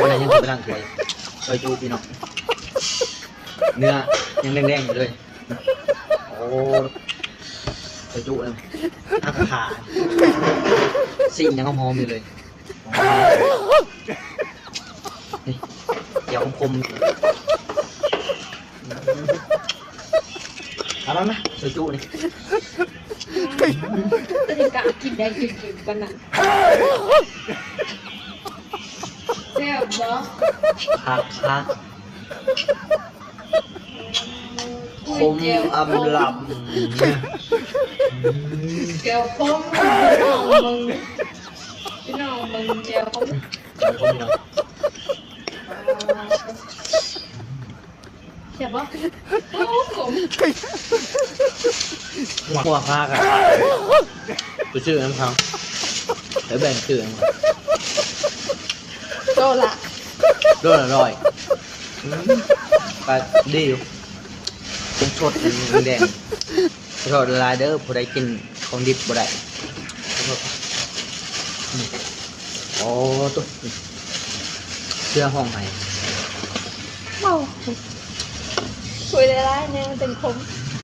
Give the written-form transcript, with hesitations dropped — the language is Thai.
วันนั้นยังกินไปนั่งถวยซอยจูพี่น้องเนื้อยังแดงๆอยู่เลยโอ้ซอยจูเลยอาขาสียังหอมๆอยู่เลยนี่เดี๋ยวคมๆเอาบ้างไหมซอยจูนี่จะถึงกะกินได้กินกันน่ะแซ่บเนาะผักคมอำลำแก้วคมพี่น้องมึงแก้วคมใช่ปะโอ้ขมหัวพากันกูชื่อน้ำเขาแล้วแบ่งชื่อน้ำเขาโตละด้วยอร่อยก็ดีอยู่เป็นสดแดงสดลายเด้อผู้ใดกินของดิบบ่ได้โอ้ตุ๊กเสื้อห้องไหนเมาคุยได้ไรเนี่ยมันเป็นคม